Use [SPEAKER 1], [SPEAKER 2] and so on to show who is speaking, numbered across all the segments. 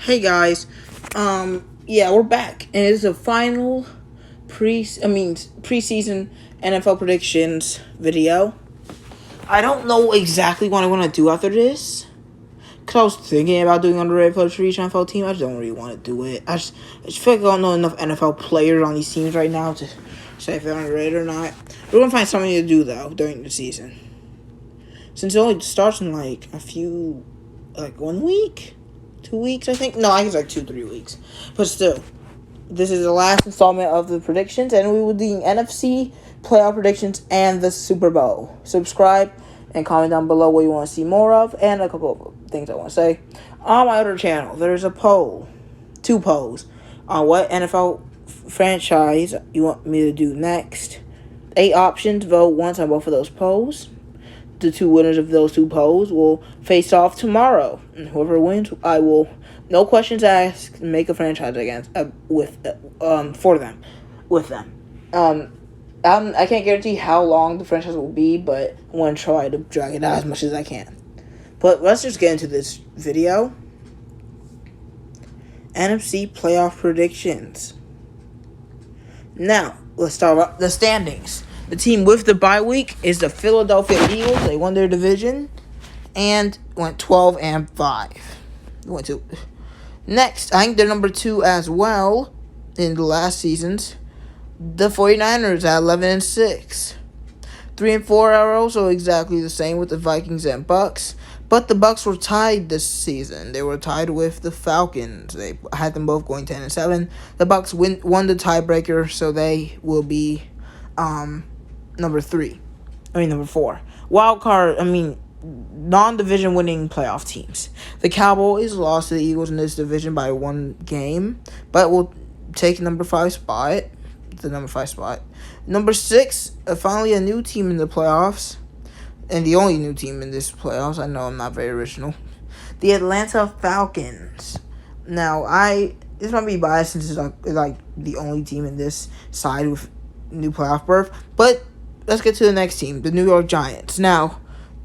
[SPEAKER 1] Hey guys, yeah, we're back, and it's a final preseason NFL predictions video. I don't know exactly what I want to do after this, cause I was thinking about doing underrated players for each NFL team. I just don't really want to do it. I just feel like I don't know enough NFL players on these teams right now to say if they're underrated or not. We're gonna find something to do though during the season, since it only starts in like 1 week. 2 weeks, I think. No, I think it's like 2-3 weeks. But still, this is the last installment of the predictions, and we will do NFC playoff predictions and the Super Bowl. Subscribe and comment down below what you want to see more of, and a couple of things I want to say. On my other channel, there's a poll, 2 polls, on what NFL franchise you want me to do next. 8 options. Vote once on both of those polls. The 2 winners of those 2 polls will face off tomorrow. And whoever wins, I will, no questions asked, make a franchise against for them, with them. I can't guarantee how long the franchise will be, but I want to try to drag it out as much as I can. But let's just get into this video. NFC playoff predictions. Now, let's start up the standings. The team with the bye week is the Philadelphia Eagles. They won their division and went 12-5. Next, I think they're number 2 as well in the last seasons. The 49ers at 11-6. 3-4 are also exactly the same with the Vikings and Bucks. But the Bucks were tied this season. They were tied with the Falcons. They had them both going 10-7. The Bucks won the tiebreaker, so they will be number 4. Non-division winning playoff teams. The Cowboys lost to the Eagles in this division by 1 game, but will take the number 5 spot. Number 6, finally a new team in the playoffs, and the only new team in this playoffs. I know I'm not very original. The Atlanta Falcons. Now, this might be biased since it's like the only team in this side with new playoff berth, but let's get to the next team, the New York Giants. Now,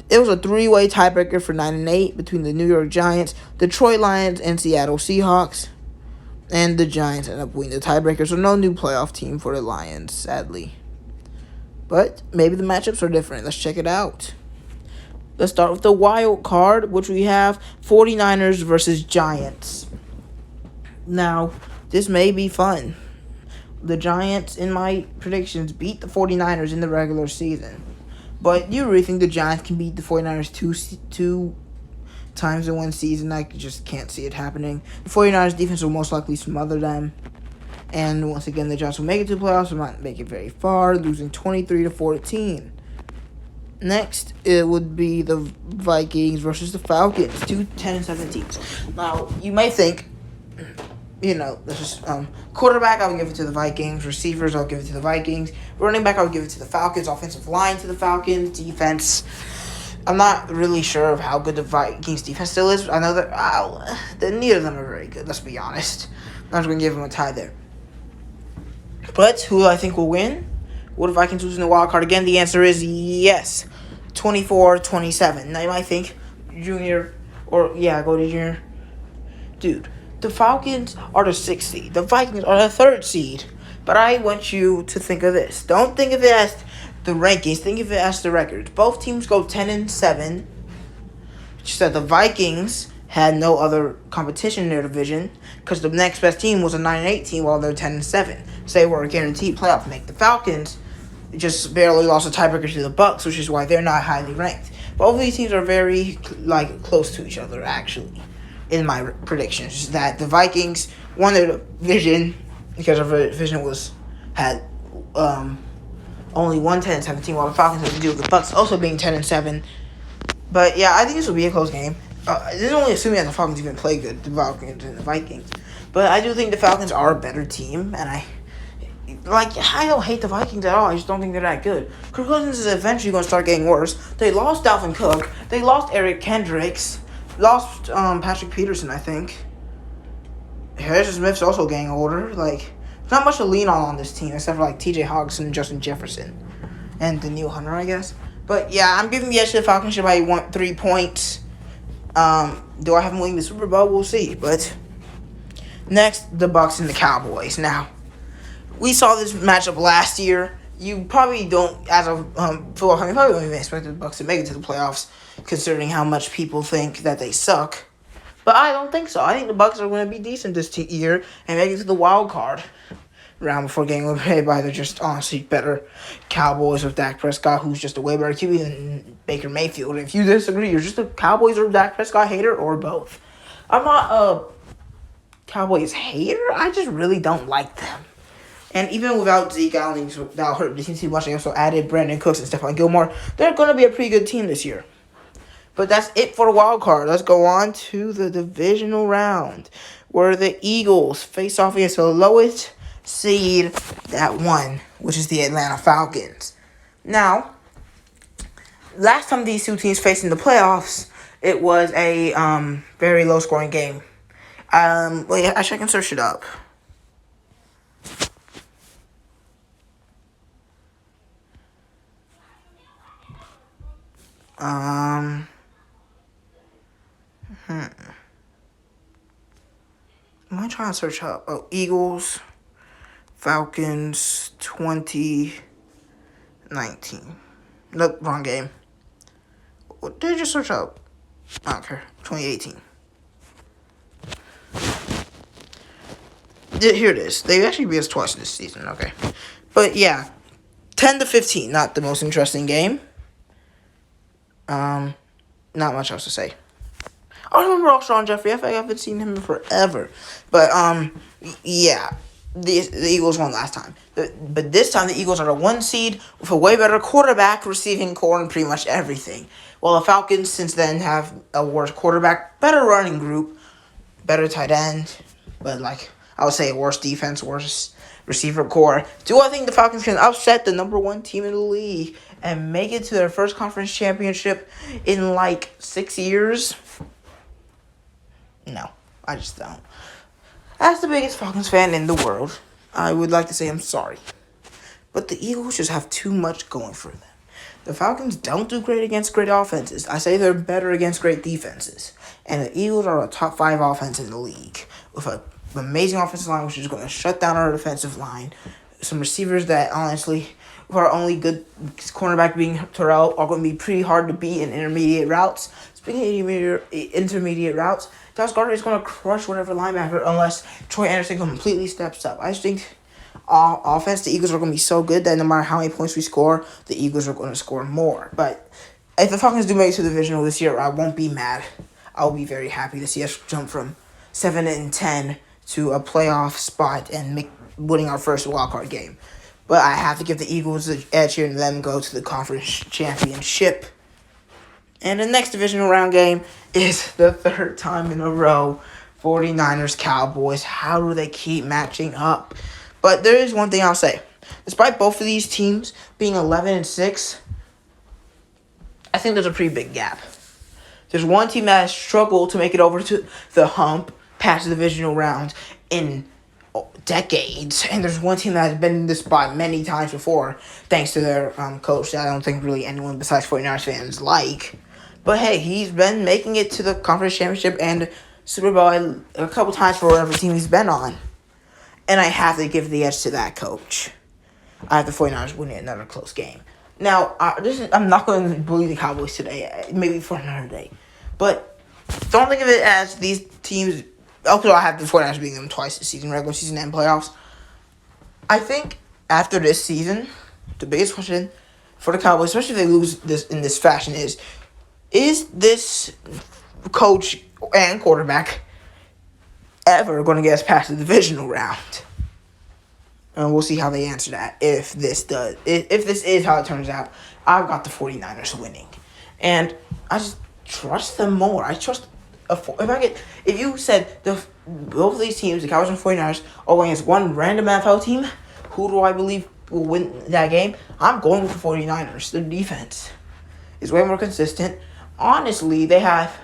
[SPEAKER 1] it was a 3-way tiebreaker for 9-8 between the New York Giants, Detroit Lions, and Seattle Seahawks, and the Giants ended up winning the tiebreaker, so no new playoff team for the Lions, sadly. But maybe the matchups are different. Let's check it out. Let's start with the wild card, which we have 49ers versus Giants. Now, this may be fun. The Giants, in my predictions, beat the 49ers in the regular season. But you really think the Giants can beat the 49ers two times in one season? I just can't see it happening. The 49ers defense will most likely smother them. And once again, the Giants will make it to the playoffs, but not make it very far, losing 23-14. Next, it would be the Vikings versus the Falcons, 2 10-7 teams. Now, you may think, this is quarterback, I would give it to the Vikings. Receivers, I'll give it to the Vikings. Running back, I would give it to the Falcons. Offensive line to the Falcons. Defense, I'm not really sure of how good the Vikings defense still is. I know that neither of them are very good, let's be honest. I'm just going to give them a tie there. But who I think will win? Will the Vikings lose in the wild card again? The answer is yes. 24-27. Now you might think, Junior, go to Junior. Dude, the Falcons are the 6th seed. The Vikings are the 3rd seed. But I want you to think of this. Don't think of it as the rankings. Think of it as the records. Both teams go 10-7. Which said the Vikings had no other competition in their division because the next best team was a 9-8 team while they're 10-7. So they were a guaranteed playoff make. The Falcons just barely lost a tiebreaker to the Bucks, which is why they're not highly ranked. Both of these teams are very close to each other, actually. In my predictions, that the Vikings won their division because their division had only one 10-7 team, while the Falcons had to deal with the Bucks also being 10-7. But yeah, I think this will be a close game. This is only assuming that the Falcons even play good, the Falcons and the Vikings. But I do think the Falcons are a better team, and I don't hate the Vikings at all. I just don't think they're that good. Kirk Cousins is eventually going to start getting worse. They lost Dalvin Cook. They lost Eric Kendricks. Lost Patrick Peterson, I think. Harrison Smith's also getting older. There's not much to lean on this team except for TJ Hawkinson and Justin Jefferson. And Danielle Hunter, I guess. But yeah, I'm giving the edge to the Falcons by 3 points. Do I have them winning the Super Bowl? We'll see. But Next, the Bucks and the Cowboys. Now, we saw this matchup last year. You probably don't, as a football fan, you probably don't even expect the Bucks to make it to the playoffs, considering how much people think that they suck. But I don't think so. I think the Bucks are going to be decent this year and make it to the wild card round before getting eliminated by the just honestly better Cowboys with Dak Prescott, who's just a way better QB than Baker Mayfield. If you disagree, you're just a Cowboys or Dak Prescott hater or both. I'm not a Cowboys hater. I just really don't like them. And even without Zeke, I don't think that'll hurt the team too much. They also added Brandon Cooks and Stephon Gilmore. They're going to be a pretty good team this year. But that's it for the wild card. Let's go on to the divisional round, where the Eagles face off against the lowest seed that won, which is the Atlanta Falcons. Now, last time these two teams faced in the playoffs, it was a very low-scoring game. Wait, actually, I can search it up. Am I trying to search up? Oh, Eagles, Falcons, 2019. Nope, wrong game. What did I just search up? I don't care. 2018. Here it is. They actually beat us twice this season. Okay. But yeah, 10-15. Not the most interesting game. Not much else to say. I remember Alshon Jeffrey. I think I haven't seen him in forever. But, yeah. The Eagles won last time. But this time, the Eagles are a 1 seed with a way better quarterback, receiving core, and pretty much everything. While the Falcons, since then, have a worse quarterback, better running group, better tight end, but, I would say worse defense, worse receiver core. Do I think the Falcons can upset the number 1 team in the league and make it to their first conference championship in, 6 years? No, I just don't. As the biggest Falcons fan in the world, I would like to say I'm sorry. But the Eagles just have too much going for them. The Falcons don't do great against great offenses. I say they're better against great defenses. And the Eagles are a top 5 offense in the league with an amazing offensive line, which is going to shut down our defensive line. Some receivers that, honestly, with our only good cornerback being Terrell, are going to be pretty hard to beat in intermediate routes. Speaking of intermediate routes, Dallas Goedert is going to crush whatever linebacker unless Troy Anderson completely steps up. I just think offense, the Eagles are going to be so good that no matter how many points we score, the Eagles are going to score more. But if the Falcons do make it to the divisional this year, I won't be mad. I'll be very happy to see us jump from 7-10 to a playoff spot and winning our first wildcard game. But I have to give the Eagles the edge here and let them go to the conference championship. And the next divisional round game is the 3rd time in a row. 49ers, Cowboys. How do they keep matching up? But there is one thing I'll say. Despite both of these teams being 11-6, I think there's a pretty big gap. There's one team that has struggled to make it over to the hump past the divisional round in decades. And there's one team that has been in this spot many times before, thanks to their coach that I don't think really anyone besides 49ers fans like. But hey, he's been making it to the conference championship and Super Bowl a couple times for whatever team he's been on. And I have to give the edge to that coach. I have the 49ers winning another close game. Now, I'm not going to bully the Cowboys today, maybe for another day. But don't think of it as these teams. Also, I have the 49ers beating them twice this season, regular season and playoffs. I think after this season, the biggest question for the Cowboys, especially if they lose this in this fashion, is this coach and quarterback ever going to get us past the divisional round? And we'll see how they answer that. If this is how it turns out, I've got the 49ers winning. And I just trust them more. I trust if you said both of these teams, the Cowboys and 49ers, are going against one random NFL team, who do I believe will win that game? I'm going with the 49ers. Their defense is way more consistent. Honestly, they have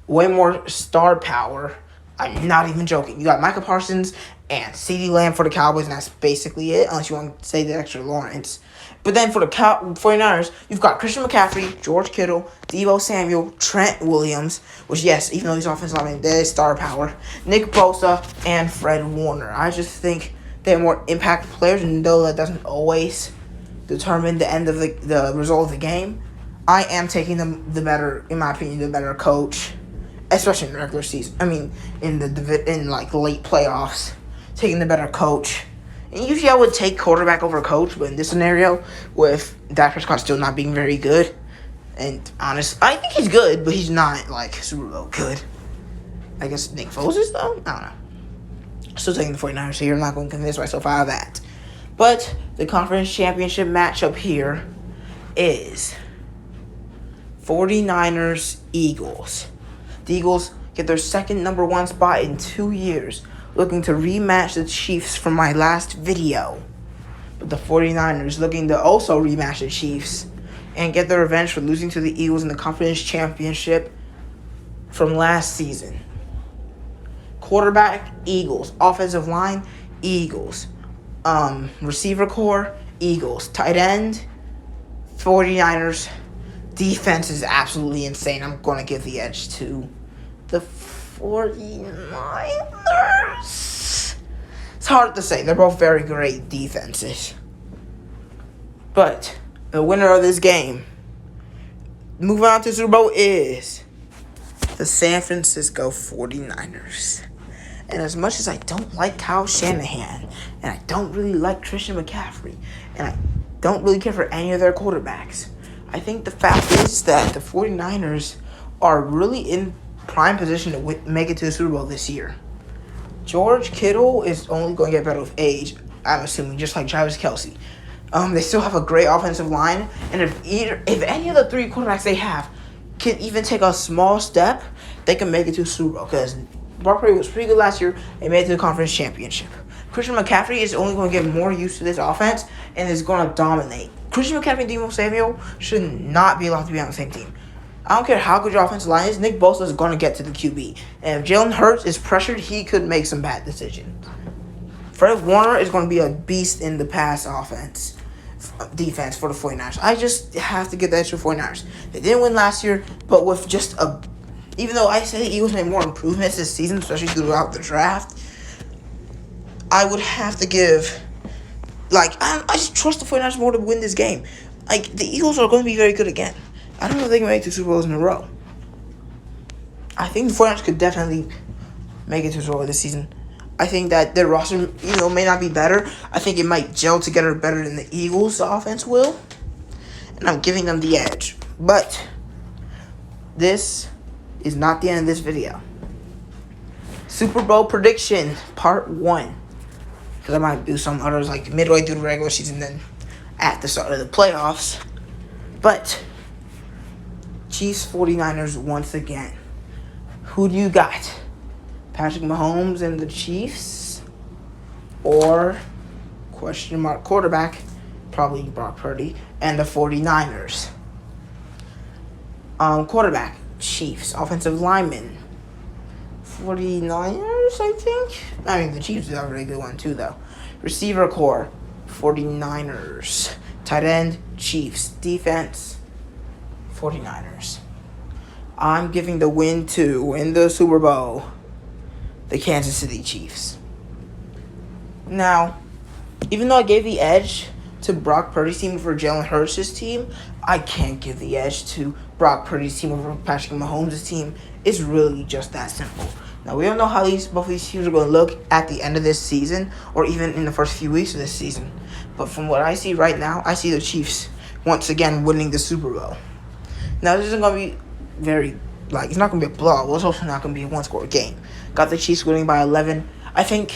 [SPEAKER 1] way more star power I'm not even joking. You got Micah Parsons and CeeDee Lamb for the Cowboys, and that's basically it, unless you want to say the extra Lawrence. But then for the 49ers, you've got Christian McCaffrey, George Kittle, Deebo Samuel, Trent Williams, which, yes, even though he's offensive linemen, they star power, Nick Bosa, and Fred Warner. I just think they're more impactful players, and though that doesn't always determine the end of the result of the game, I am taking the better, in my opinion, the better coach, especially in the regular season. I mean, in late playoffs, taking the better coach. And usually I would take quarterback over coach, but in this scenario, with Dak Prescott still not being very good, and honest, I think he's good, but he's not Super Bowl good. I guess Nick Foles is though. I don't know. Still taking the 49ers here. I'm not going to convince myself out of that. But the conference championship matchup here is 49ers Eagles. The Eagles get their second number 1 spot in 2 years, looking to rematch the Chiefs from my last video. But the 49ers looking to also rematch the Chiefs and get their revenge for losing to the Eagles in the conference championship from last season. Quarterback, Eagles. Offensive line, Eagles. Receiver core, Eagles. Tight end, 49ers. Defense is absolutely insane. I'm going to give the edge to the 49ers. It's hard to say. They're both very great defenses. But the winner of this game, moving on to the Super Bowl, is the San Francisco 49ers. And as much as I don't like Kyle Shanahan, and I don't really like Christian McCaffrey, and I don't really care for any of their quarterbacks, I think the fact is that the 49ers are really in prime position to make it to the Super Bowl this year. George Kittle is only going to get better with age, I'm assuming, just like Travis Kelce. They still have a great offensive line, and if any of the 3 quarterbacks they have can even take a small step, they can make it to the Super Bowl, because Brock Purdy was pretty good last year and made it to the conference championship. Christian McCaffrey is only going to get more used to this offense and is going to dominate. Christian McCaffrey and Deebo Samuel should not be allowed to be on the same team. I don't care how good your offensive line is, Nick Bosa is going to get to the QB. And if Jalen Hurts is pressured, he could make some bad decisions. Fred Warner is going to be a beast in the pass defense for the 49ers. I just have to get that to the 49ers. They didn't win last year, but with just even though I say the Eagles made more improvements this season, especially throughout the draft, I would have to give, I just trust the 49ers more to win this game. The Eagles are going to be very good again. I don't know if they can make 2 Super Bowls in a row. I think the 49ers could definitely make it to the Super Bowl this season. I think that their roster, may not be better. I think it might gel together better than the Eagles' offense will. And I'm giving them the edge. But this is not the end of this video. Super Bowl prediction, part 1. Because I might do some others midway through the regular season, then at the start of the playoffs. But Chiefs 49ers once again. Who do you got? Patrick Mahomes and the Chiefs? Or question mark quarterback, probably Brock Purdy, and the 49ers. Quarterback, Chiefs. Offensive lineman, 49ers, I think. I mean, the Chiefs are a really good one too, though. Receiver core, 49ers. Tight end, Chiefs. Defense, 49ers. I'm giving the win to, in the Super Bowl, the Kansas City Chiefs. Now, even though I gave the edge to Brock Purdy's team over Jalen Hurts' team, I can't give the edge to Brock Purdy's team over Patrick Mahomes' team. It's really just that simple. Now, we don't know how both of these teams are going to look at the end of this season or even in the first few weeks of this season. But from what I see right now, I see the Chiefs once again winning the Super Bowl. Now, this isn't going to be it's not going to be a blowout. It's also not going to be a one-score game. Got the Chiefs winning by 11. I think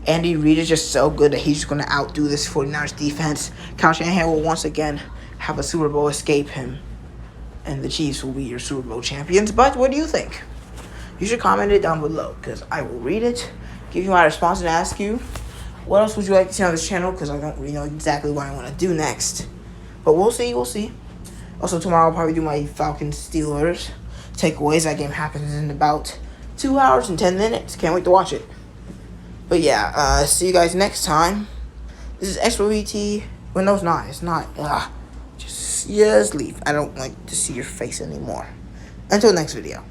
[SPEAKER 1] Andy Reid is just so good that he's just going to outdo this 49ers defense. Kyle Shanahan will once again have a Super Bowl escape him, and the Chiefs will be your Super Bowl champions. But what do you think? You should comment it down below, because I will read it, give you my response, and ask you, what else would you like to see on this channel, because I don't really know exactly what I want to do next. But we'll see. Also, tomorrow I'll probably do my Falcons-Steelers takeaways. That game happens in about 2 hours and 10 minutes. Can't wait to watch it. But yeah, see you guys next time. This is XBT. Well, no, it's not. It's not. Just leave. I don't like to see your face anymore. Until next video.